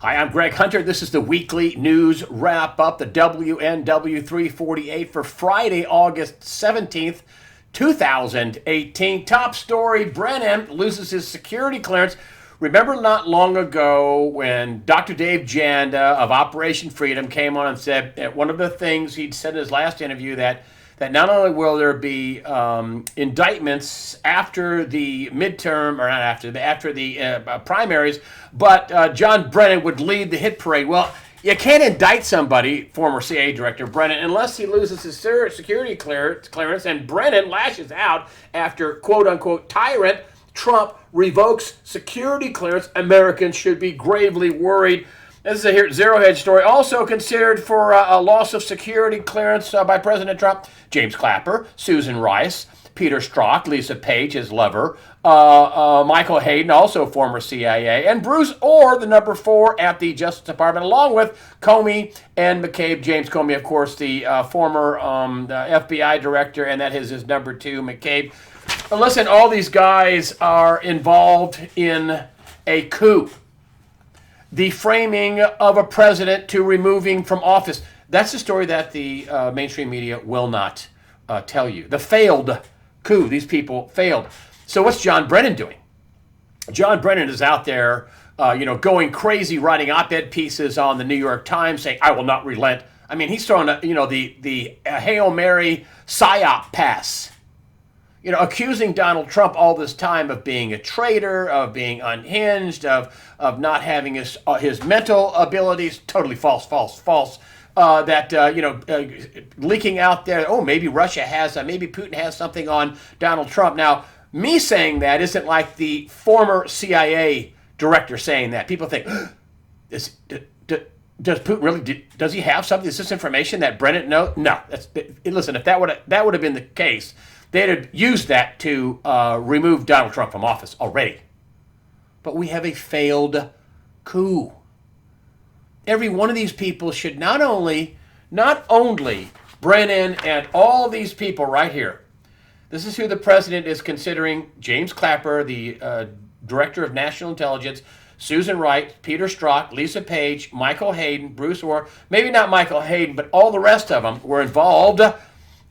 Hi, I'm Greg Hunter. This is the weekly news wrap up, the WNW 348 for Friday, August 17th, 2018. Top story: Brennan loses his security clearance. Remember not long ago when Dr. Dave Janda of Operation Freedom came on and said one of the things he'd said in his last interview that not only will there be indictments after the midterm, or not after the primaries, but John Brennan would lead the hit parade. Well, you can't indict somebody, former CIA Director Brennan, unless he loses his security clearance, and Brennan lashes out after quote-unquote tyrant Trump revokes security clearance. Americans should be gravely worried. This is a Zero Hedge story. Also considered for a loss of security clearance by President Trump: James Clapper, Susan Rice, Peter Strzok, Lisa Page, his lover, Michael Hayden, also former CIA, and Bruce Orr, the number 4 at the Justice Department, along with Comey and McCabe. James Comey, of course, the former FBI director, and that is his number 2, McCabe. But listen, all these guys are involved in a coup. The framing of a president to removing from office. That's the story that the mainstream media will not tell you. The failed coup. These people failed. So what's John Brennan doing? John Brennan is out there, going crazy, writing op-ed pieces on the New York Times, saying, "I will not relent." I mean, he's throwing, the Hail Mary psyop pass. Accusing Donald Trump all this time of being a traitor, of being unhinged, of not having his mental abilities. Totally false. Leaking out there, oh, maybe Russia has, maybe Putin has something on Donald Trump. Now, me saying that isn't like the former CIA director saying that. People think, does Putin really, does he have something? Is this information that Brennan knows? No. Listen, if that would have been the case, they'd have used that to remove Donald Trump from office already. But we have a failed coup. Every one of these people should not only Brennan and all these people right here. This is who the president is considering: James Clapper, the director of national intelligence, Susan Wright, Peter Strzok, Lisa Page, Michael Hayden, Bruce Orr. Maybe not Michael Hayden, but all the rest of them were involved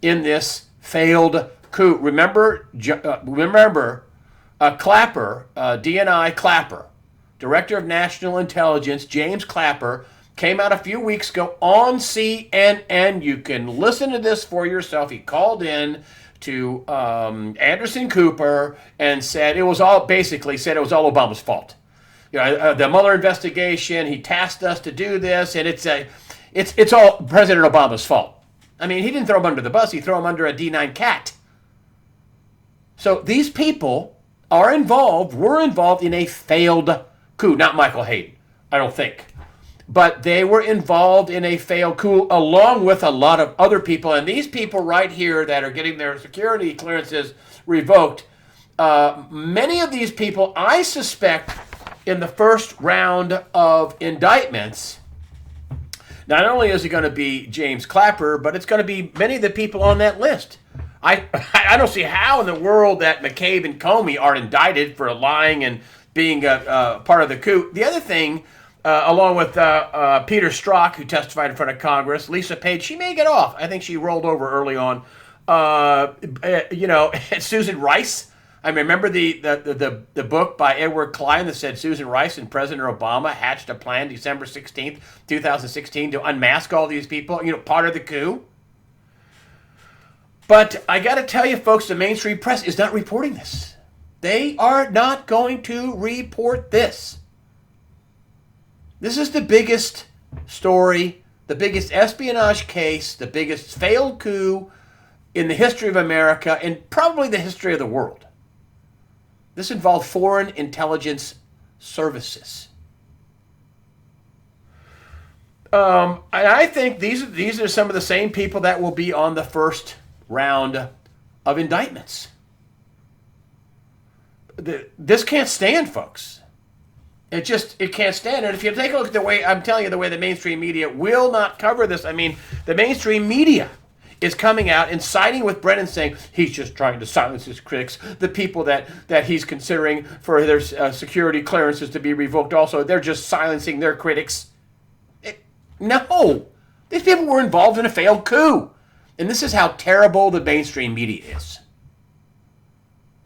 in this failed coup. Remember Clapper, DNI Clapper, Director of National Intelligence, James Clapper, came out a few weeks ago on CNN. You can listen to this for yourself. He called in to Anderson Cooper and said it was all Obama's fault. The Mueller investigation. He tasked us to do this, and it's all President Obama's fault. I mean, he didn't throw him under the bus. He threw him under a D9 cat. So these people were involved in a failed coup. Not Michael Hayden, I don't think. But they were involved in a failed coup along with a lot of other people. And these people right here that are getting their security clearances revoked, many of these people, I suspect, in the first round of indictments, not only is it going to be James Clapper, but it's going to be many of the people on that list. I don't see how in the world that McCabe and Comey are indicted for lying and being a part of the coup. The other thing, along with Peter Strzok, who testified in front of Congress, Lisa Page, she may get off. I think she rolled over early on. Susan Rice. I remember the book by Edward Klein that said Susan Rice and President Obama hatched a plan December 16th, 2016 to unmask all these people, part of the coup. But I got to tell you, folks, the mainstream press is not reporting this. They are not going to report this. This is the biggest story, the biggest espionage case, the biggest failed coup in the history of America and probably the history of the world. This involved foreign intelligence services. I think these are some of the same people that will be on the first round of indictments. This can't stand, folks. It can't stand. And if you take a look at the way the mainstream media will not cover this. I mean, the mainstream media is coming out and siding with Brennan, saying he's just trying to silence his critics. The people that he's considering for their security clearances to be revoked also, they're just silencing their critics. No. These people were involved in a failed coup. And this is how terrible the mainstream media is.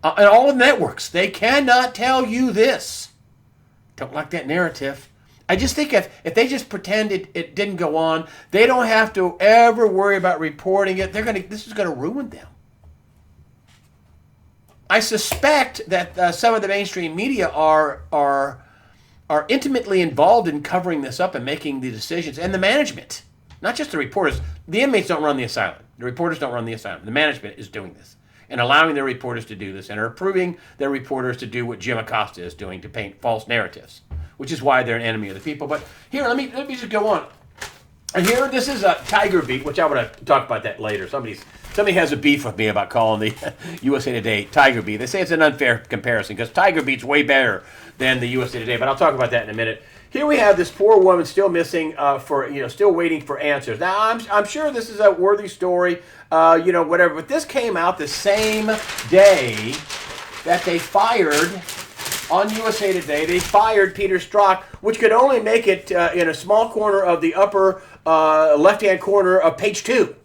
And all the networks, they cannot tell you this. Don't like that narrative. I just think if they just pretend it didn't go on, they don't have to ever worry about reporting it. This is going to ruin them. I suspect that some of the mainstream media are intimately involved in covering this up and making the decisions, and the management, not just the reporters. The inmates don't run the asylum. The reporters don't run the asylum. The management is doing this and allowing their reporters to do this and are approving their reporters to do what Jim Acosta is doing, to paint false narratives, which is why they're an enemy of the people. But here, let me just go on. And here, this is a Tiger Beat, which I want to talk about that later. Somebody has a beef with me about calling the USA Today Tiger Beat. They say it's an unfair comparison because Tiger Beat's way better than the USA Today, but I'll talk about that in a minute. Here we have this poor woman still missing, still waiting for answers. Now, I'm sure this is a worthy story, whatever, but this came out the same day that they fired, on USA Today, they fired Peter Strzok, which could only make it in a small corner of the upper left-hand corner of page 2.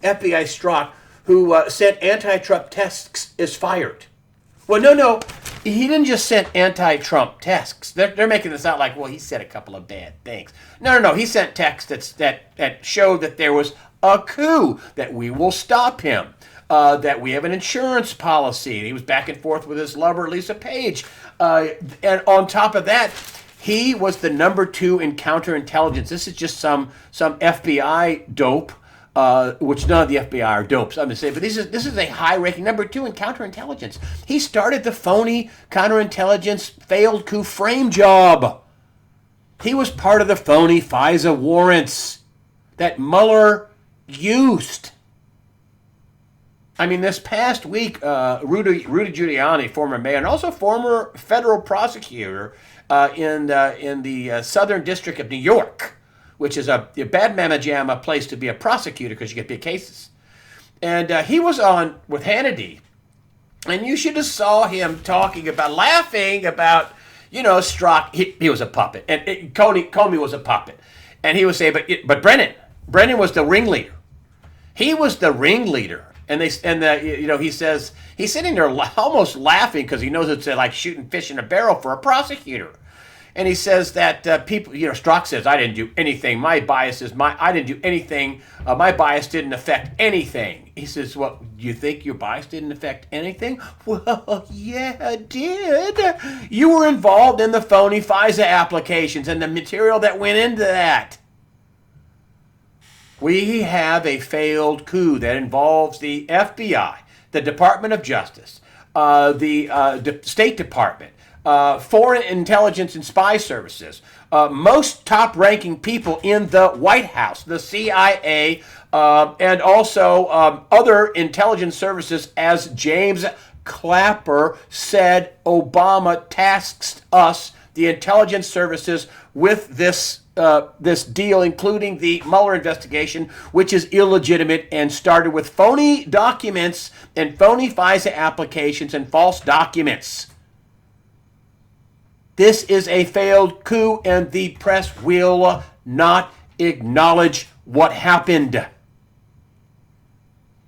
FBI Strzok, who sent anti-Trump texts, is fired. Well, no, he didn't just send anti-Trump texts. They're making this out like, well, he said a couple of bad things. No, he sent texts that showed that there was a coup, that we will stop him, that we have an insurance policy. He was back and forth with his lover, Lisa Page. And on top of that, he was the number 2 in counterintelligence. This is just some FBI dope, which none of the FBI are dopes, I'm going to say, but this is a high-ranking number 2 in counterintelligence. He started the phony counterintelligence failed coup frame job. He was part of the phony FISA warrants that Mueller used. I mean, this past week, Rudy Giuliani, former mayor, and also former federal prosecutor in the Southern District of New York, which is a bad mamma jamma place to be a prosecutor because you get big cases. And he was on with Hannity, and you should have saw him laughing about, Strzok. He was a puppet, and Comey was a puppet, and he was saying, but Brennan was the ringleader. He was the ringleader. And he says he's sitting there almost laughing because he knows it's like shooting fish in a barrel for a prosecutor. And he says that people, Strzok says, I didn't do anything. My bias is I didn't do anything. My bias didn't affect anything. He says, well, you think your bias didn't affect anything? Well, yeah, it did. You were involved in the phony FISA applications and the material that went into that. We have a failed coup that involves the FBI, the Department of Justice, the State Department, Foreign Intelligence and Spy Services, most top-ranking people in the White House, the CIA, and also other intelligence services, as James Clapper said. Obama tasks us, the intelligence services, with this deal, including the Mueller investigation, which is illegitimate and started with phony documents and phony FISA applications and false documents. This is a failed coup, and the press will not acknowledge what happened.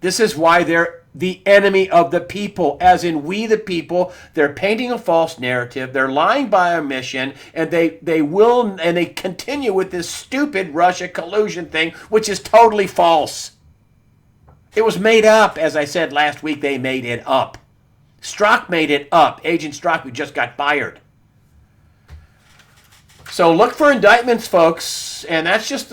This is why they're the enemy of the people, as in we the people. They're painting a false narrative. They're lying by omission, and they continue with this stupid Russia collusion thing, which is totally false. It was made up, as I said last week. They made it up. Strzok made it up. Agent Strzok, who just got fired. So look for indictments, folks, and that's just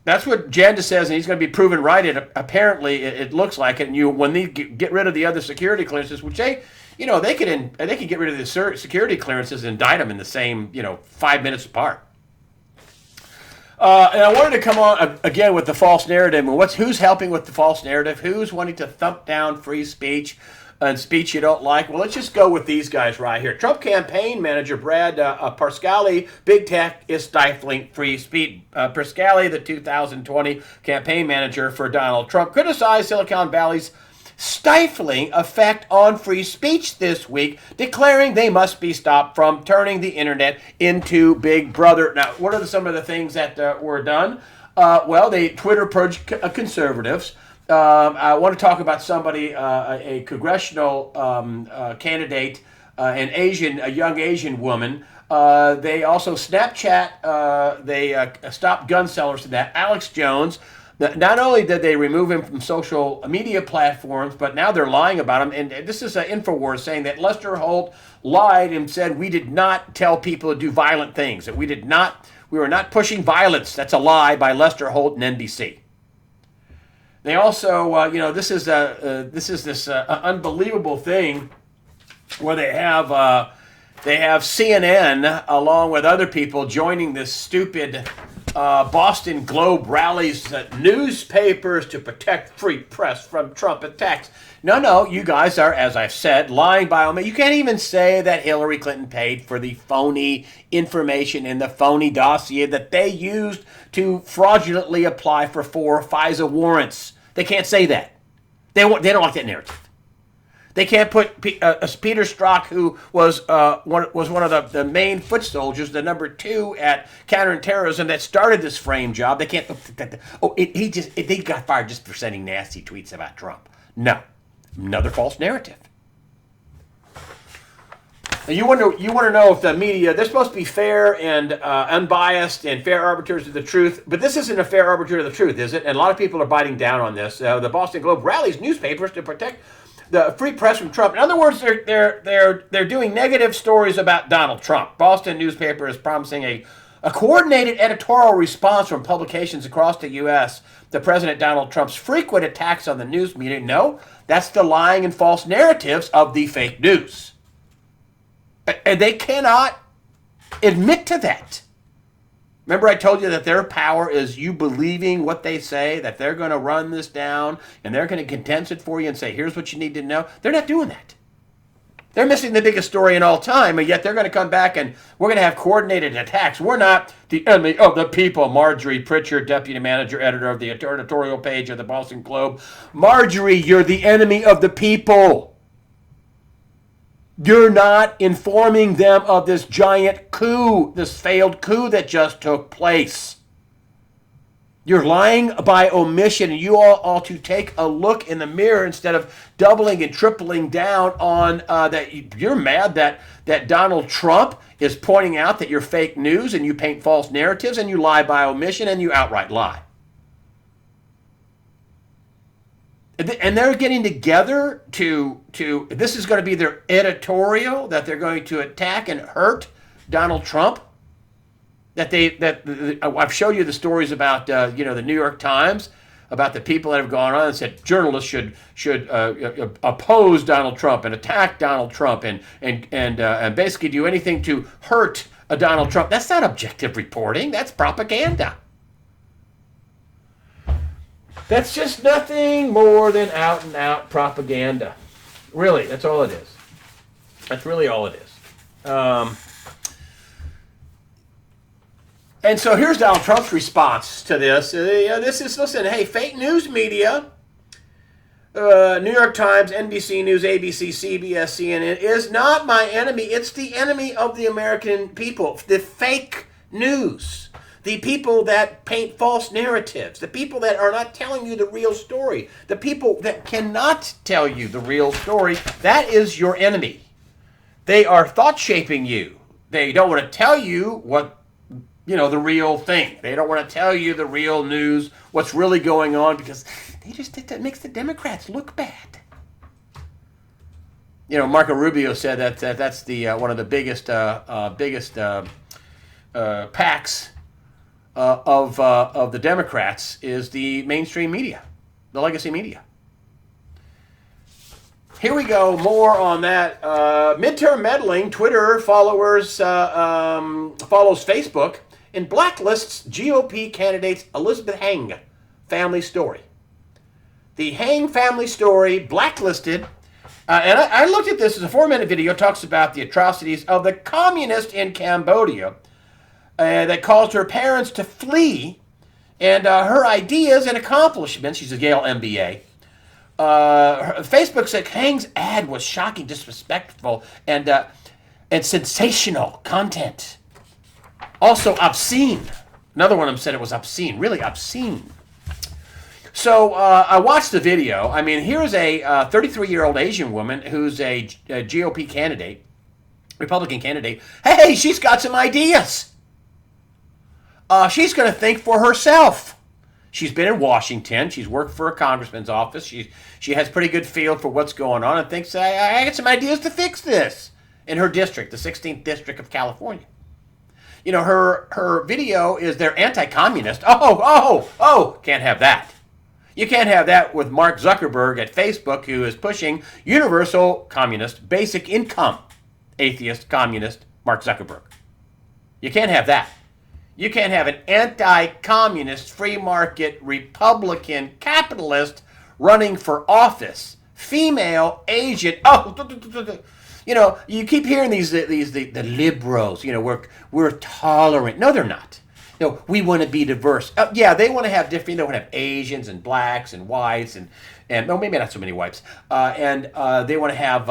that's what Janda says, and he's going to be proven right. Apparently, it looks like it. And when they get rid of the other security clearances, which they can get rid of the security clearances and indict them in the same 5 minutes apart. And I wanted to come on again with the false narrative. And who's helping with the false narrative? Who's wanting to thump down free speech? and speech you don't like? Well, let's just go with these guys right here. Trump campaign manager Brad Parscale, big tech is stifling free speech. Parscale, the 2020 campaign manager for Donald Trump, criticized Silicon Valley's stifling effect on free speech this week, declaring they must be stopped from turning the internet into Big Brother. Now, what are some of the things that were done? Well, they Twitter purged conservatives. I want to talk about somebody, a congressional candidate, a young Asian woman. They also Snapchat. They stopped gun sellers to that. Alex Jones. Not only did they remove him from social media platforms, but now they're lying about him. And this is InfoWars saying that Lester Holt lied and said we did not tell people to do violent things. That we were not pushing violence. That's a lie by Lester Holt and NBC. They also, this is this unbelievable thing where they have CNN along with other people joining this stupid Boston Globe rallies newspapers to protect free press from Trump attacks. No, you guys are, as I've said, lying by omission. You can't even say that Hillary Clinton paid for the phony information in the phony dossier that they used to fraudulently apply for 4 FISA warrants. They can't say that. They don't like that narrative. They can't put Peter Strzok, who was one of the main foot soldiers, the number 2 at counterterrorism that started this frame job. They can't. They got fired just for sending nasty tweets about Trump. No, another false narrative. Now you want to know if the media, they're supposed to be fair and unbiased and fair arbiters of the truth, but this isn't a fair arbiter of the truth, is it? And a lot of people are biting down on this. The Boston Globe rallies newspapers to protect the free press from Trump. In other words, they're doing negative stories about Donald Trump. Boston newspaper is promising a coordinated editorial response from publications across the U.S. to President Donald Trump's frequent attacks on the news media. No, that's the lying and false narratives of the fake news. And they cannot admit to that. Remember I told you that their power is you believing what they say, that they're going to run this down and they're going to condense it for you and say, here's what you need to know. They're not doing that. They're missing the biggest story in all time, and yet they're going to come back and we're going to have coordinated attacks. We're not the enemy of the people. Marjorie Pritchard, deputy manager, editor of the editorial page of the Boston Globe. Marjorie, you're the enemy of the people. You're not informing them of this giant coup, this failed coup that just took place. You're lying by omission, and you all ought to take a look in the mirror instead of doubling and tripling down on that. You're mad that Donald Trump is pointing out that you're fake news and you paint false narratives and you lie by omission and you outright lie. And they're getting together to this is going to be their editorial, that they're going to attack and hurt Donald Trump. I've showed you the stories about the New York Times, about the people that have gone on and said journalists should oppose Donald Trump and attack Donald Trump and basically do anything to hurt Donald Trump. That's not objective reporting. That's propaganda. That's just nothing more than out-and-out propaganda. Really, that's all it is. That's really all it is. And so here's Donald Trump's response to this. Listen, hey, fake news media, New York Times, NBC News, ABC, CBS, CNN, is not my enemy. It's the enemy of the American people. The fake news. The people that paint false narratives, the people that are not telling you the real story, the people that cannot tell you the real story, that is your enemy. They are thought shaping you. They don't want to tell you what, the real thing. They don't want to tell you the real news, what's really going on, because that makes the Democrats look bad. Marco Rubio said that's the one of the biggest PACs of the Democrats is the mainstream media, the legacy media. Here we go, more on that. Midterm meddling, Twitter follows Facebook and blacklists GOP candidates Elizabeth Heng family story. The Heng family story blacklisted And I looked at this as a 4-minute video. It talks about the atrocities of the communist in Cambodia that caused her parents to flee, and her ideas and accomplishments. She's a Yale MBA. Facebook said Heng's ad was shocking, disrespectful, and sensational content. Also obscene. Another one of them said it was obscene, really obscene. So I watched the video. I mean, here's a 33-year-old Asian woman who's a GOP candidate, Republican candidate. Hey, she's got some ideas. She's going to think for herself. She's been in Washington. She's worked for a congressman's office. She has pretty good feel for what's going on and thinks, I got some ideas to fix this in her district, the 16th District of California. You know, her video is they're anti-communist. Oh, can't have that. You can't have that with Mark Zuckerberg at Facebook, who is pushing universal communist basic income. Atheist, communist, Mark Zuckerberg. You can't have that. You can't have an anti-communist, free market, Republican, capitalist running for office. Female, Asian. You know, you keep hearing the liberals. You know, we're tolerant. No, they're not. You know, we want to be diverse. Yeah, they want to have different. They want to have Asians and blacks and whites and no, maybe not so many whites. And they want to have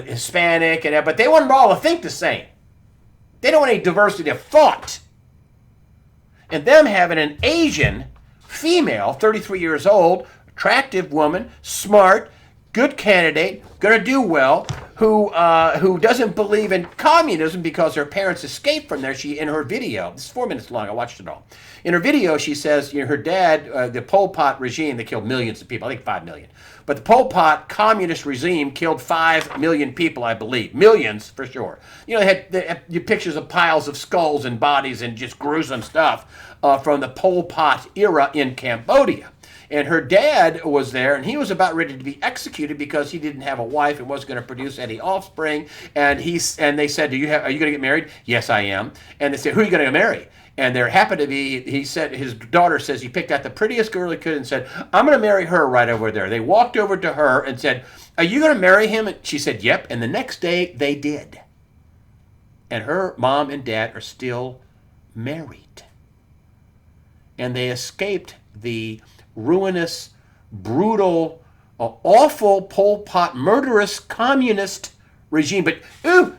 Hispanic but they want them all to think the same. They don't want any diversity of thought. And them having an Asian female, 33 years old, attractive woman, smart, good candidate, going to do well, who doesn't believe in communism because her parents escaped from there. She, in her video, this is 4 minutes long, I watched it all. In her video, she says, her dad, the Pol Pot regime, they killed millions of people, I think 5 million. But the Pol Pot communist regime killed 5 million people, I believe. Millions, for sure. You know, they had pictures of piles of skulls and bodies and just gruesome stuff from the Pol Pot era in Cambodia. And her dad was there, and he was about ready to be executed because he didn't have a wife and wasn't going to produce any offspring. And they said, are you going to get married? Yes, I am. And they said, who are you going to marry? And there happened to be, he said, his daughter says he picked out the prettiest girl he could and said, I'm going to marry her right over there. They walked over to her and said, are you going to marry him? And she said, yep. And the next day they did. And her mom and dad are still married. And they escaped the ruinous, brutal, awful Pol Pot, murderous communist regime. But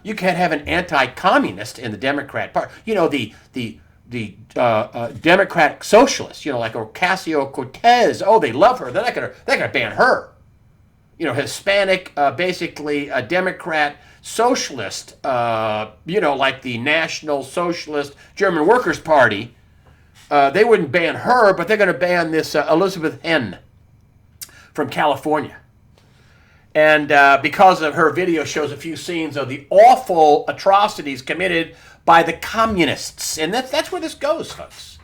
you can't have an anti-communist in the Democrat Party. You know, the Democratic socialists. You know, like Ocasio-Cortez. Oh, they love her. They're gonna ban her. You know, Hispanic, basically a Democrat socialist. Like the National Socialist German Workers' Party. They wouldn't ban her, but they're going to ban this Elizabeth Henn from California. And because of her video shows a few scenes of the awful atrocities committed by the communists. And that's where this goes, folks.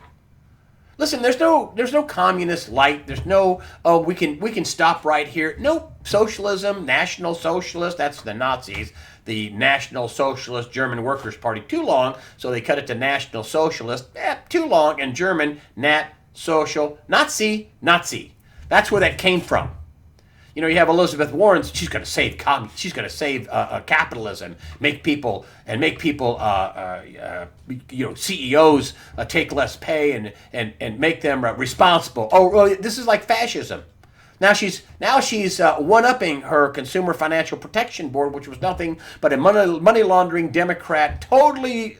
Listen, there's no communist light. There's no, we can stop right here. No, socialism, National Socialist, that's the Nazis. The National Socialist German Workers' Party, too long, so they cut it to National Socialist, too long, and German, Nat, Social, Nazi. That's where that came from. You know, you have Elizabeth Warren, she's going to save capitalism, make people CEOs take less pay and make them responsible. Oh, well, this is like fascism. Now she's one-upping her Consumer Financial Protection Board, which was nothing but a money laundering Democrat, totally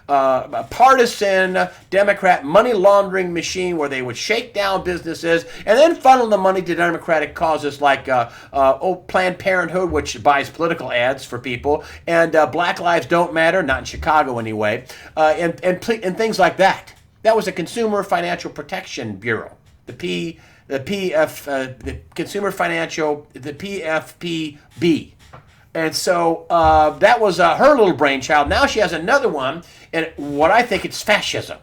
partisan Democrat money laundering machine where they would shake down businesses and then funnel the money to Democratic causes like Planned Parenthood, which buys political ads for people, and Black Lives Don't Matter, not in Chicago anyway, and things like that. That was the Consumer Financial Protection Bureau, the Consumer Financial, the PFPB. And so that was her little brainchild. Now she has another one, and what I think it's fascism.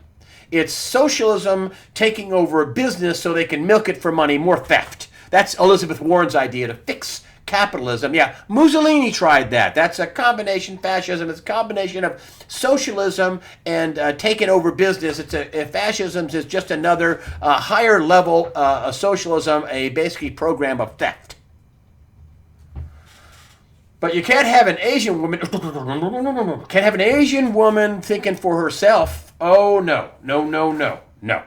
It's socialism taking over a business so they can milk it for money, more theft. That's Elizabeth Warren's idea to fix capitalism. Yeah, Mussolini tried that. That's a combination fascism. It's a combination of socialism and taking over business. Fascism is just another higher level socialism, a basically program of theft. But you can't have an Asian woman. Can't have an Asian woman thinking for herself. Oh no, no, no, no, no,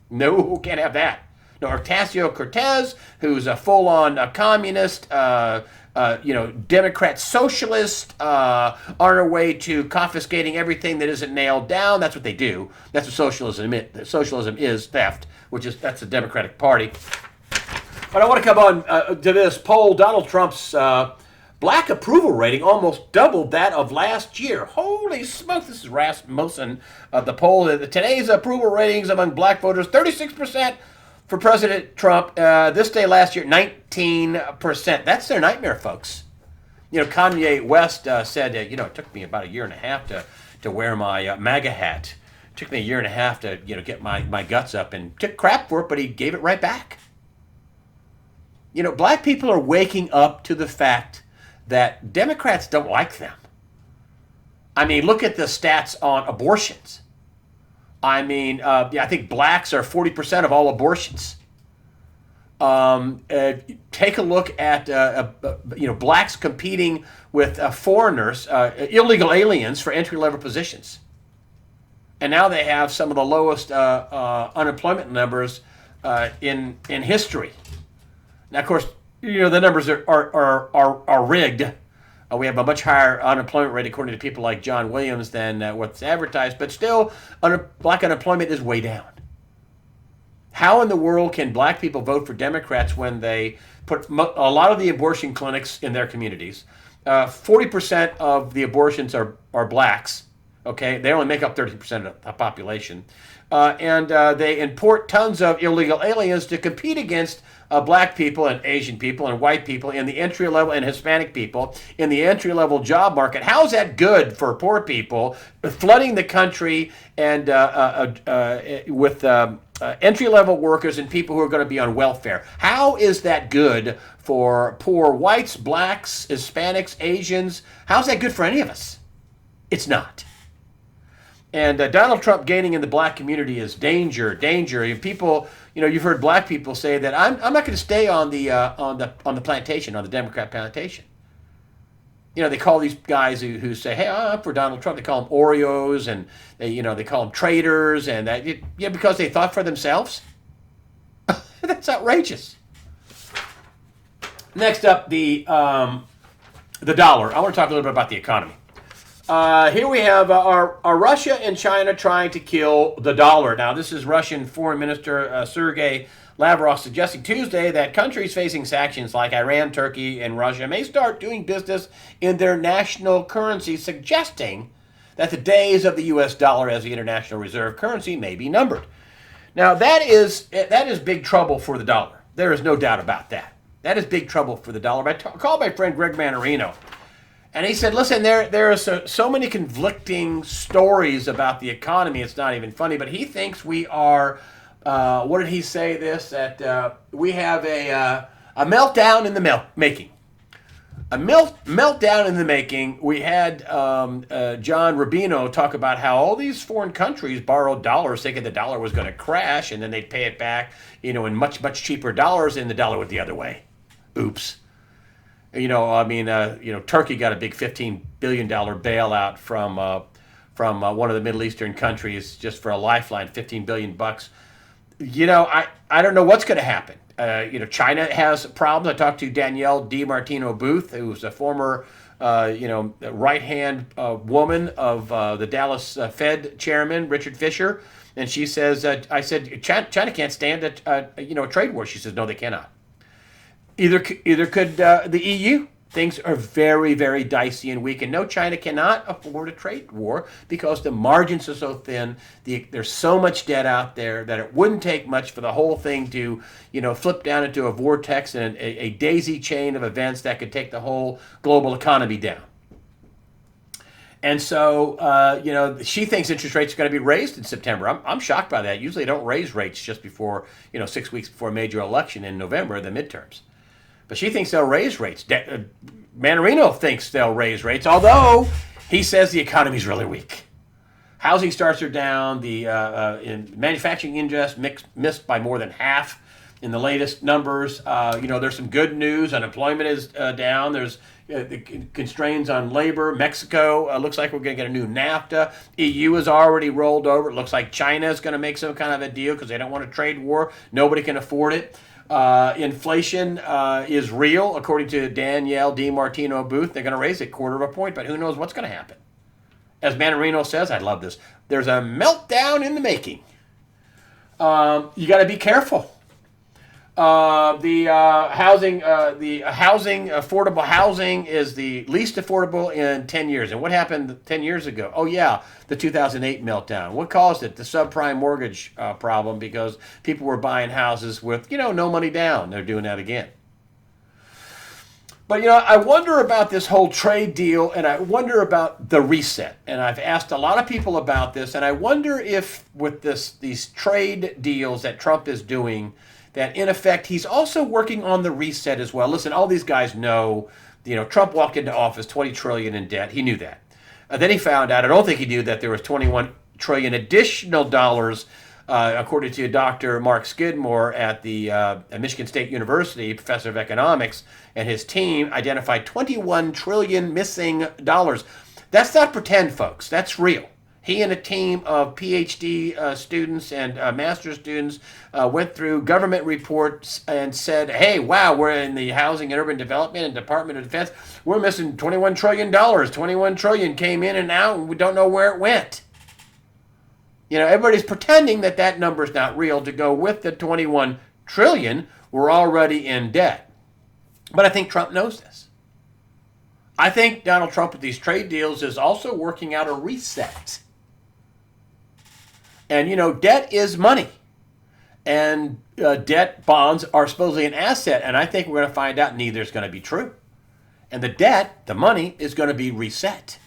no, can't have that. No, Ocasio-Cortez, who's a full-on communist, Democrat socialist, on her way to confiscating everything that isn't nailed down. That's what they do. That's what socialism is. Socialism is theft, that's the Democratic Party. But I want to come on to this poll. Donald Trump's black approval rating almost doubled that of last year. Holy smokes, this is Rasmussen, the poll. Today's approval ratings among black voters, 36% for President Trump. This day last year, 19%. That's their nightmare, folks. Kanye West said, it took me about a year and a half to wear my MAGA hat. It took me a year and a half to, get my guts up, and took crap for it, but he gave it right back. Black people are waking up to the fact that Democrats don't like them. I mean, look at the stats on abortions. I mean, I think blacks are 40% of all abortions. Take a look at blacks competing with foreigners, illegal aliens for entry-level positions. And now they have some of the lowest unemployment numbers in history. Now, of course, the numbers are rigged. We have a much higher unemployment rate, according to people like John Williams, than what's advertised. But still, black unemployment is way down. How in the world can black people vote for Democrats when they put a lot of the abortion clinics in their communities? 40% of the abortions are blacks. Okay, they only make up 30% of the population. And they import tons of illegal aliens to compete against black people and Asian people and white people in the entry level and Hispanic people in the entry level job market. How is that good for poor people flooding the country and with entry level workers and people who are going to be on welfare? How is that good for poor whites, blacks, Hispanics, Asians? How's that good for any of us? It's not. And Donald Trump gaining in the black community is danger. People, you've heard black people say that I'm not going to stay on the plantation, on the Democrat plantation. They call these guys who say, "Hey, I'm for Donald Trump." They call them Oreos, and they call them traitors, and that because they thought for themselves. That's outrageous. Next up, the dollar. I want to talk a little bit about the economy. Here we have are Russia and China trying to kill the dollar. Now, this is Russian Foreign Minister Sergei Lavrov suggesting Tuesday that countries facing sanctions like Iran, Turkey, and Russia may start doing business in their national currency, suggesting that the days of the U.S. dollar as the international reserve currency may be numbered. Now, that is big trouble for the dollar. There is no doubt about that. That is big trouble for the dollar. I called my friend Greg Manarino. And he said, listen, there are so many conflicting stories about the economy, it's not even funny. But he thinks we are, what did he say this? That we have a meltdown in the making. A meltdown in the making. We had John Rubino talk about how all these foreign countries borrowed dollars thinking the dollar was going to crash, and then they'd pay it back, in much, much cheaper dollars, and the dollar went the other way. Oops. Turkey got a big $15 billion bailout from one of the Middle Eastern countries just for a lifeline, $15 billion bucks. I don't know what's going to happen. China has problems. I talked to Danielle DiMartino Booth, who's a former, right-hand woman of the Dallas Fed chairman, Richard Fisher. And she says, I said, China can't stand a trade war. She says, no, they cannot. Either could the EU. Things are very, very dicey and weak, and no, China cannot afford a trade war because the margins are so thin. There's so much debt out there that it wouldn't take much for the whole thing to, flip down into a vortex and a daisy chain of events that could take the whole global economy down. And so, she thinks interest rates are going to be raised in September. I'm shocked by that. Usually, they don't raise rates just before, 6 weeks before a major election in November, the midterms. But she thinks they'll raise rates. Manarino thinks they'll raise rates, although he says the economy's really weak. Housing starts are down. The manufacturing industry missed by more than half in the latest numbers. There's some good news. Unemployment is down. There's the constraints on labor. Mexico looks like we're going to get a new NAFTA. EU has already rolled over. It looks like China is going to make some kind of a deal because they don't want a trade war. Nobody can afford it. Inflation is real, according to Danielle DiMartino Booth. They're going to raise it 1/4 point, but who knows what's going to happen? As Manarino says, I love this. There's a meltdown in the making. You got to be careful. Affordable housing is the least affordable in 10 years. And what happened 10 years ago? Oh, yeah, the 2008 meltdown. What caused it? The subprime mortgage problem, because people were buying houses with, no money down. They're doing that again. But, I wonder about this whole trade deal, and I wonder about the reset. And I've asked a lot of people about this, and I wonder if with these trade deals that Trump is doing, that in effect he's also working on the reset as well. Listen, all these guys know, Trump walked into office $20 trillion in debt. He knew that. Then he found out, I don't think he knew that there was $21 trillion additional dollars, according to Dr. Mark Skidmore at the Michigan State University, professor of economics, and his team identified $21 trillion missing dollars. That's not pretend, folks. That's real. He and a team of PhD students and master's students went through government reports and said, hey, wow, we're in the Housing and Urban Development and Department of Defense. We're missing $21 trillion. $21 trillion came in and out, and we don't know where it went. Everybody's pretending that number's not real to go with the $21 trillion. We're already in debt. But I think Trump knows this. I think Donald Trump with these trade deals is also working out a reset. And, debt is money. And debt bonds are supposedly an asset. And I think we're going to find out neither is going to be true. And the debt, the money, is going to be reset.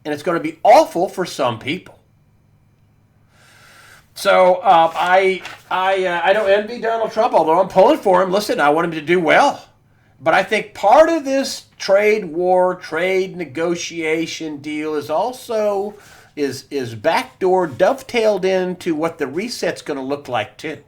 And it's going to be awful for some people. So I don't envy Donald Trump, although I'm pulling for him. Listen, I want him to do well. But I think part of this trade war, trade negotiation deal is also is backdoor dovetailed into what the reset's going to look like too.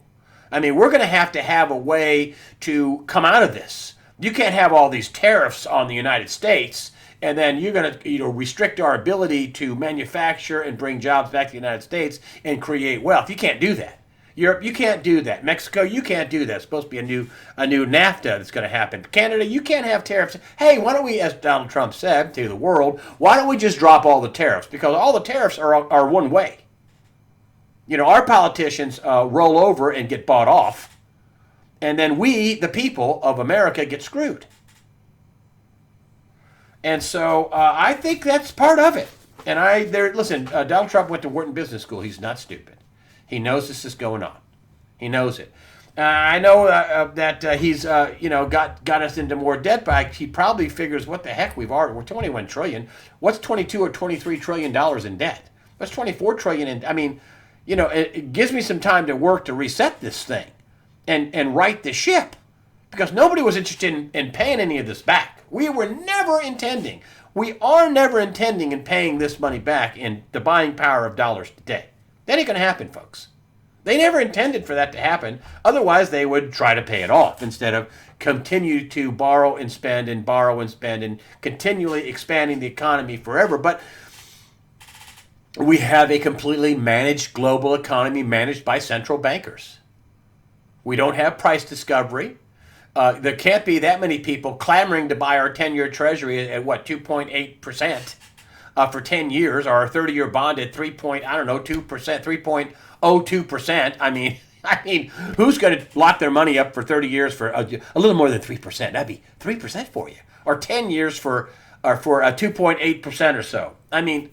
I mean, we're going to have a way to come out of this. You can't have all these tariffs on the United States, and then you're going to restrict our ability to manufacture and bring jobs back to the United States and create wealth. You can't do that. Europe, you can't do that. Mexico, you can't do that. It's supposed to be a new NAFTA that's going to happen. Canada, you can't have tariffs. Hey, why don't we, as Donald Trump said to the world, why don't we just drop all the tariffs? Because all the tariffs are one way. Our politicians roll over and get bought off, and then we, the people of America, get screwed. And so I think that's part of it. And listen, Donald Trump went to Wharton Business School. He's not stupid. He knows this is going on. He knows it. I know that he's got us into more debt, but he probably figures, what the heck, we're $21 trillion. What's $22 or $23 trillion in debt? What's $24 trillion in? I mean, it gives me some time to work to reset this thing and right the ship, because nobody was interested in paying any of this back. We are never intending in paying this money back in the buying power of dollars today. That ain't going to happen, folks. They never intended for that to happen. Otherwise, they would try to pay it off instead of continue to borrow and spend and borrow and spend and continually expanding the economy forever. But we have a completely managed global economy managed by central bankers. We don't have price discovery. There can't be that many people clamoring to buy our 10-year treasury at 2.8%. For 10 years, or our 30-year bond at 3.02%. I mean, who's going to lock their money up for 30 years for a little more than 3%? That'd be 3% for you, or 10 years for 2.8% or so. I mean,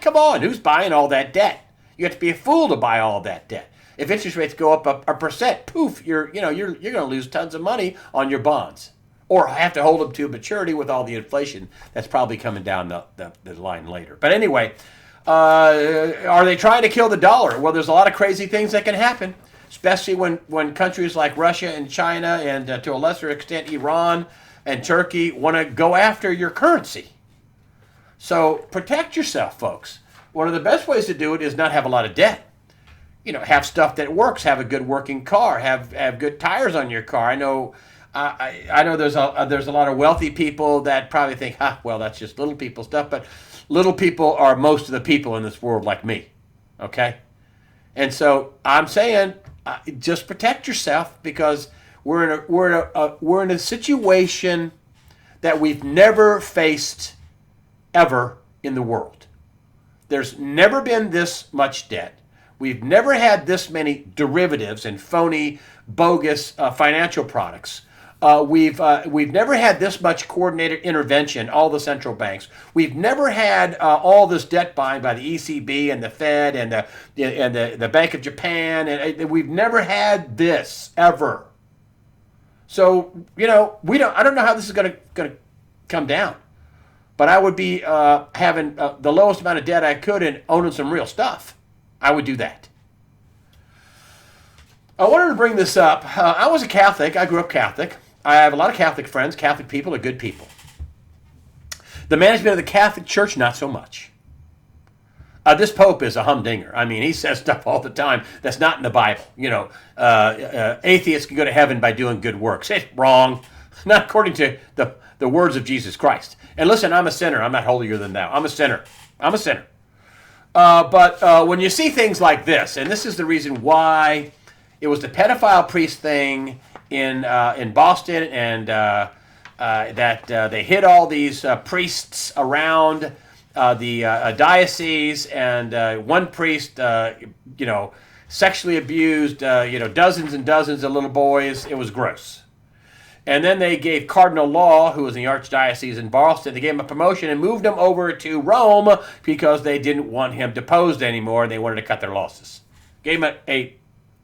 come on, who's buying all that debt? You have to be a fool to buy all that debt. If interest rates go up a percent, poof, you're going to lose tons of money on your bonds. Or have to hold them to maturity with all the inflation that's probably coming down the line later. But anyway, are they trying to kill the dollar? Well, there's a lot of crazy things that can happen, especially when countries like Russia and China and to a lesser extent Iran and Turkey want to go after your currency. So protect yourself, folks. One of the best ways to do it is not have a lot of debt. Have stuff that works. Have a good working car. Have good tires on your car. I know I know there's a lot of wealthy people that probably think, well, that's just little people stuff, but little people are most of the people in this world like me, okay? And so I'm saying, just protect yourself, because we're in a situation that we've never faced ever in the world. There's never been this much debt. We've never had this many derivatives and phony, bogus financial products. We've never had this much coordinated intervention, all the central banks. We've never had all this debt buying by the ECB and the Fed and the Bank of Japan, and we've never had this ever. So I don't know how this is going to come down, but I would be having the lowest amount of debt I could and owning some real stuff. I would do that. I wanted to bring this up. I was a Catholic. I grew up Catholic. I have a lot of Catholic friends. Catholic people are good people. The management of the Catholic Church, not so much. This Pope is a humdinger. I mean, he says stuff all the time that's not in the Bible. Atheists can go to heaven by doing good works. It's wrong. Not according to the words of Jesus Christ. And listen, I'm a sinner. I'm not holier than thou. I'm a sinner. But when you see things like this, and this is the reason why it was the pedophile priest thing in Boston, and that they hid all these priests around the diocese, and one priest, sexually abused, dozens and dozens of little boys. It was gross. And then they gave Cardinal Law, who was in the Archdiocese in Boston, they gave him a promotion and moved him over to Rome because they didn't want him deposed anymore. They wanted to cut their losses. Gave him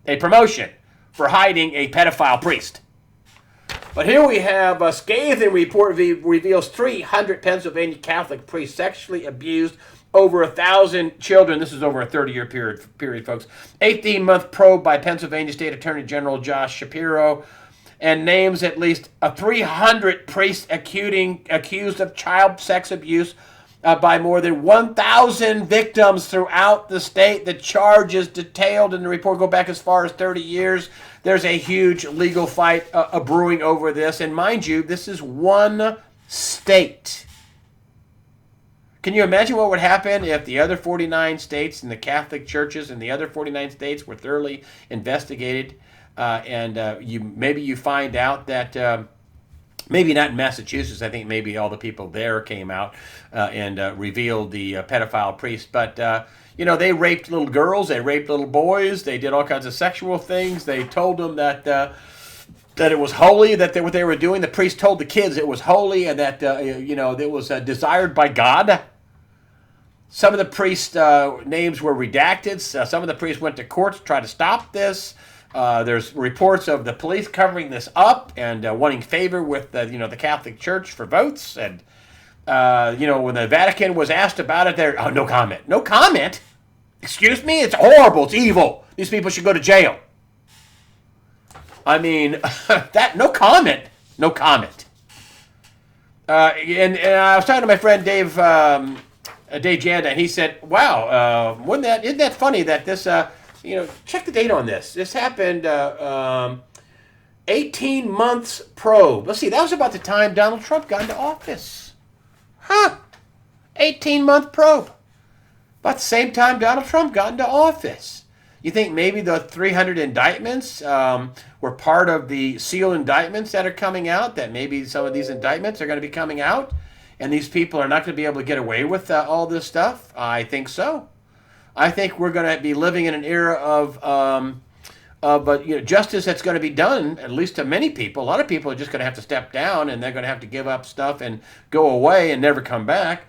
a promotion for hiding a pedophile priest. But here we have a scathing report reveals 300 Pennsylvania Catholic priests sexually abused over 1,000 children. This is over a 30-year period, folks. 18-month probe by Pennsylvania State Attorney General Josh Shapiro, and names at least 300 priests accused of child sex abuse by more than 1,000 victims throughout the state. The charges detailed in the report go back as far as 30 years. There's a huge legal fight brewing over this. And mind you, this is one state. Can you imagine what would happen if the other 49 states and the Catholic churches and the other 49 states were thoroughly investigated? Maybe you find out that maybe not in Massachusetts. I think maybe all the people there came out and revealed the pedophile priest. But they raped little girls, they raped little boys, they did all kinds of sexual things. They told them that it was holy, that what they were doing. The priest told the kids it was holy, and that it was desired by God. Some of the priests' names were redacted. Some of the priests went to court to try to stop this. There's reports of the police covering this up and wanting favor with the Catholic Church for votes. And when the Vatican was asked about it, no comment. No comment? Excuse me? It's horrible. It's evil. These people should go to jail. I mean, no comment. No comment. And I was talking to my friend Dave Janda, and he said, "Wow, isn't that funny that this?" Check the date on this. This happened 18 months probe. Let's see, that was about the time Donald Trump got into office. 18-month probe. About the same time Donald Trump got into office. You think maybe the 300 indictments were part of the sealed indictments that are coming out, that maybe some of these indictments are going to be coming out, and these people are not going to be able to get away with all this stuff? I think so. I think we're going to be living in an era of justice that's going to be done, at least to many people. A lot of people are just going to have to step down, and they're going to have to give up stuff and go away and never come back.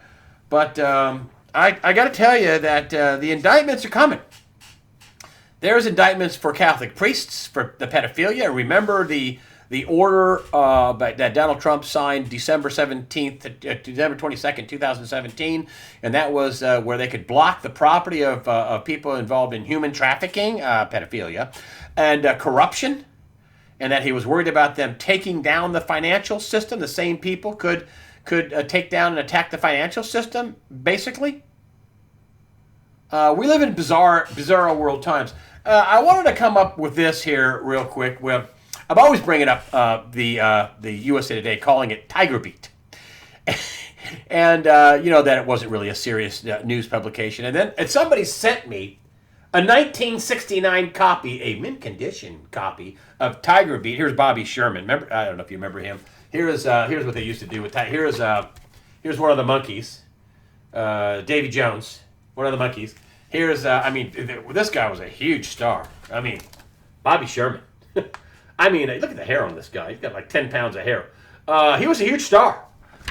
But I got to tell you that the indictments are coming. There's indictments for Catholic priests for the pedophilia. Remember the order that Donald Trump signed December 22nd, 2017, and that was where they could block the property of people involved in human trafficking, pedophilia, and corruption, and that he was worried about them taking down the financial system. The same people could take down and attack the financial system, basically. We live in bizarre world times. I wanted to come up with this here real quick. I'm always bringing up the USA Today, calling it Tiger Beat. And, that it wasn't really a serious news publication. And then somebody sent me a 1969 copy, a mint condition copy of Tiger Beat. Here's Bobby Sherman. Remember? I don't know if you remember him. Here's what they used to do with Tiger. Here's one of the monkeys, Davy Jones, one of the monkeys. Here's, this guy was a huge star. I mean, Bobby Sherman. I mean, look at the hair on this guy. He's got like 10 pounds of hair. He was a huge star.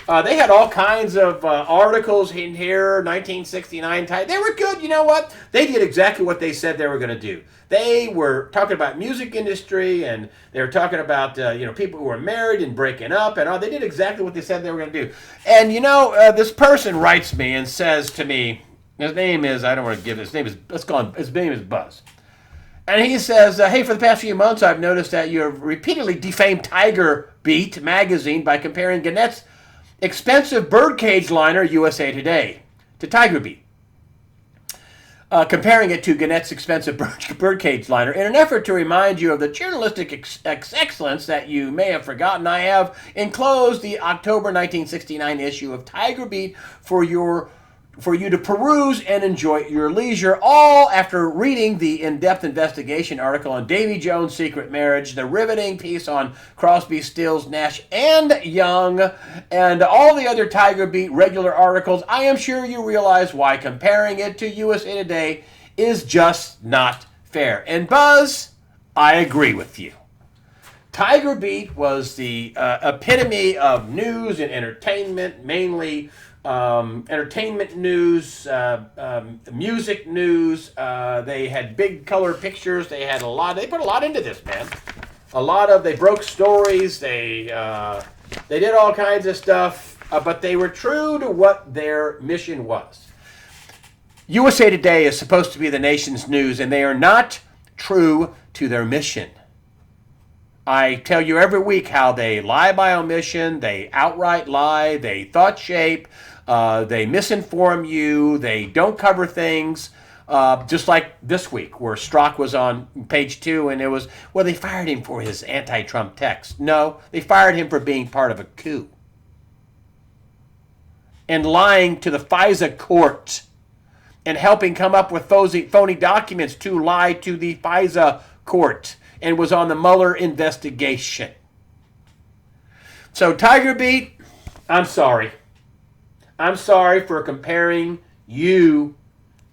They had all kinds of articles in here, 1969 type. They were good. You know what? They did exactly what they said they were going to do. They were talking about music industry, and they were talking about people who were married and breaking up, and all. They did exactly what they said they were going to do. And this person writes me and says to me, his name is, I don't want to give his name is, let's go on, his name is Buzz. And he says, hey, for the past few months, I've noticed that you have repeatedly defamed Tiger Beat magazine by comparing Gannett's expensive birdcage liner, USA Today, to Tiger Beat. Comparing it to Gannett's expensive birdcage liner. In an effort to remind you of the journalistic excellence that you may have forgotten, I have enclosed the October 1969 issue of Tiger Beat for you to peruse and enjoy at your leisure, all after reading the in-depth investigation article on Davy Jones' secret marriage, the riveting piece on Crosby, Stills, Nash, and Young, and all the other Tiger Beat regular articles. I am sure you realize why comparing it to USA Today is just not fair. And Buzz, I agree with you. Tiger Beat was the epitome of news and entertainment, mainly entertainment news, music news. They had big color pictures. They put a lot into this, man. They broke stories. They did all kinds of stuff, but they were true to what their mission was. USA Today is supposed to be the nation's news, and they are not true to their mission. I tell you every week how they lie by omission, they outright lie, they thought shape, they misinform you, they don't cover things, just like this week where Strzok was on page 2 and they fired him for his anti-Trump text. No, they fired him for being part of a coup and lying to the FISA court and helping come up with phony documents to lie to the FISA court, and was on the Mueller investigation. So Tiger Beat, I'm sorry. I'm sorry for comparing you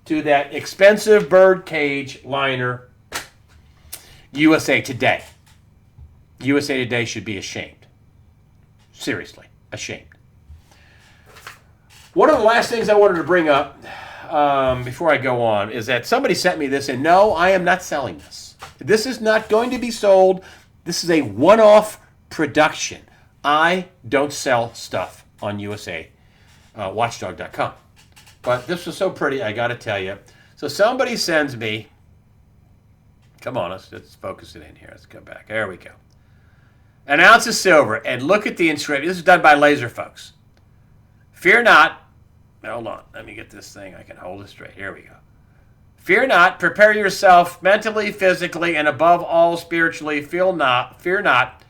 to that expensive birdcage liner, USA Today. USA Today should be ashamed. Seriously, ashamed. One of the last things I wanted to bring up before I go on is that somebody sent me this, and no, I am not selling this. This is not going to be sold. This is a one-off production. I don't sell stuff on Watchdog.com. But this was so pretty, I got to tell you. So somebody sends me, come on, let's focus it in here. Let's go back. There we go. An ounce of silver, and look at the inscription. This is done by laser, folks. Fear not. Hold on. Let me get this thing. I can hold it straight. Here we go. Fear not. Prepare yourself mentally, physically, and above all spiritually. Fear not.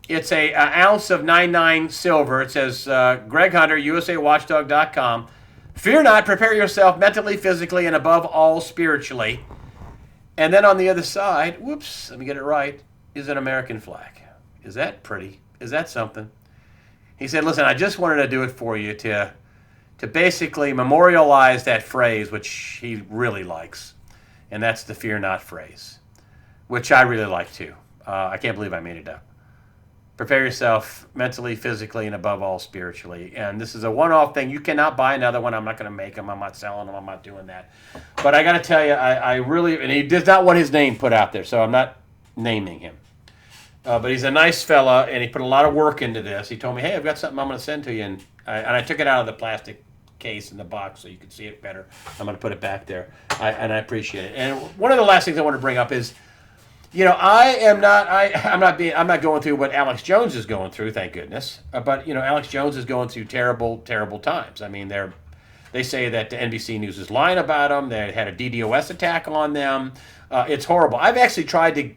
It's an ounce of 99 silver. It says, Greg Hunter, USAWatchdog.com. Fear not. Prepare yourself mentally, physically, and above all spiritually. And then on the other side, whoops, let me get it right, is an American flag. Is that pretty? Is that something? He said, listen, I just wanted to do it for you to basically memorialize that phrase, which he really likes. And that's the fear not phrase, which I really like too. I can't believe I made it up. Prepare yourself mentally, physically, and above all spiritually. And this is a one-off thing. You cannot buy another one. I'm not going to make them. I'm not selling them. I'm not doing that. But I got to tell you, I really, and he does not want his name put out there, so I'm not naming him. But he's a nice fella, and he put a lot of work into this. He told me, hey, I've got something I'm going to send to you. And I took it out of the plastic case in the box so you can see it better. I'm going to put it back there, and I appreciate it. And one of the last things I want to bring up is, I'm not going through what Alex Jones is going through, thank goodness. But Alex Jones is going through terrible, terrible times. I mean, they say that the NBC News is lying about them. They had a DDoS attack on them. It's horrible. I've actually tried to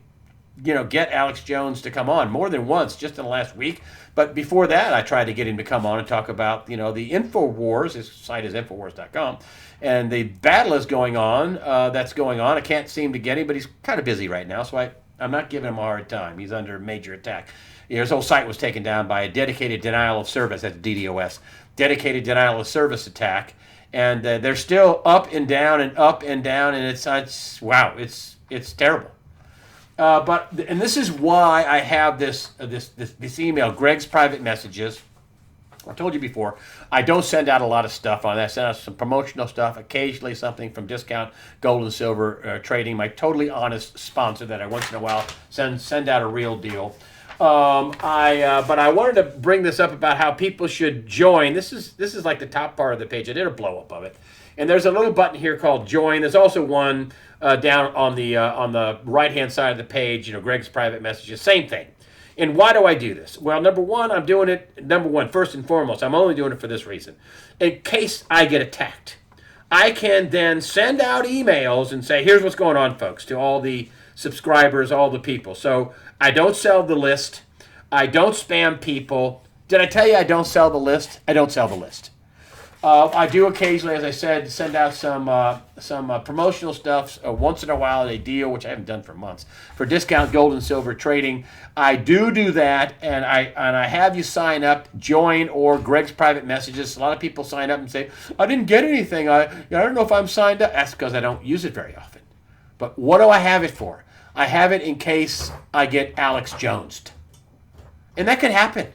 get Alex Jones to come on more than once just in the last week. But before that, I tried to get him to come on and talk about, the InfoWars. His site is Infowars.com. And the battle is going on. That's going on. I can't seem to get him, but he's kind of busy right now. So I'm not giving him a hard time. He's under major attack. His whole site was taken down by a dedicated denial of service, that's DDoS, dedicated denial of service attack. And they're still up and down and up and down. And it's wow, it's terrible. And this is why I have this email, Greg's Private Messages. I told you before, I don't send out a lot of stuff on that. I send out some promotional stuff, occasionally something from Discount Gold and Silver Trading, my totally honest sponsor that I once in a while send out a real deal. But I wanted to bring this up about how people should join. This is like the top part of the page. I did a blow up of it, and there's a little button here called Join. There's also one down on the right hand side of the page. Greg's Private Messages, same thing. And why do I do this? Well, number one, first and foremost, I'm only doing it for this reason. In case I get attacked, I can then send out emails and say, here's what's going on, folks, to all the subscribers, all the people. So I don't sell the list. I don't spam people. Did I tell you I don't sell the list? I don't sell the list. I do occasionally, as I said, send out some promotional stuff once in a while, a deal, which I haven't done for months, for Discount Gold and Silver Trading. I do that, and I have you sign up, join, or Greg's Private Messages. A lot of people sign up and say, I didn't get anything. I don't know if I'm signed up. That's because I don't use it very often. But what do I have it for? I have it in case I get Alex Jonesed. And that could happen.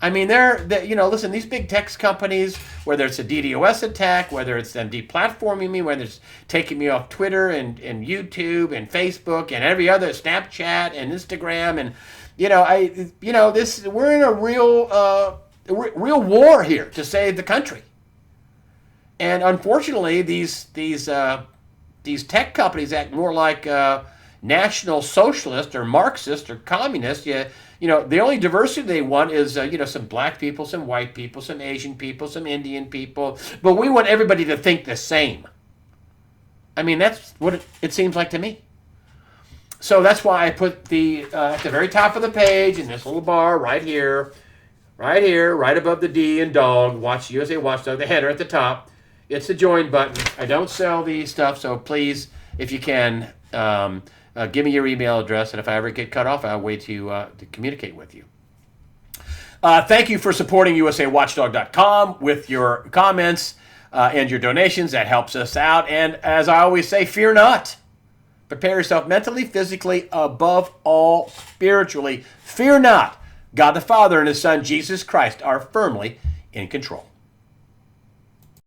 I mean, listen, these big tech companies, whether it's a DDoS attack, whether it's them deplatforming me, whether it's taking me off Twitter and YouTube and Facebook and every other Snapchat and Instagram, and we're in a real war here to save the country. And unfortunately, these tech companies act more like National Socialist or Marxist or Communist. The only diversity they want is, some black people, some white people, some Asian people, some Indian people. But we want everybody to think the same. I mean, that's what it seems like to me. So that's why I put at the very top of the page in this little bar right here, right above the D and dog, USA Watchdog, the header at the top. It's the join button. I don't sell these stuff, so please, if you can, give me your email address, and if I ever get cut off, I'll wait to communicate with you. Thank you for supporting USAWatchdog.com with your comments and your donations. That helps us out. And as I always say, fear not. Prepare yourself mentally, physically, above all, spiritually. Fear not. God the Father and His Son, Jesus Christ, are firmly in control.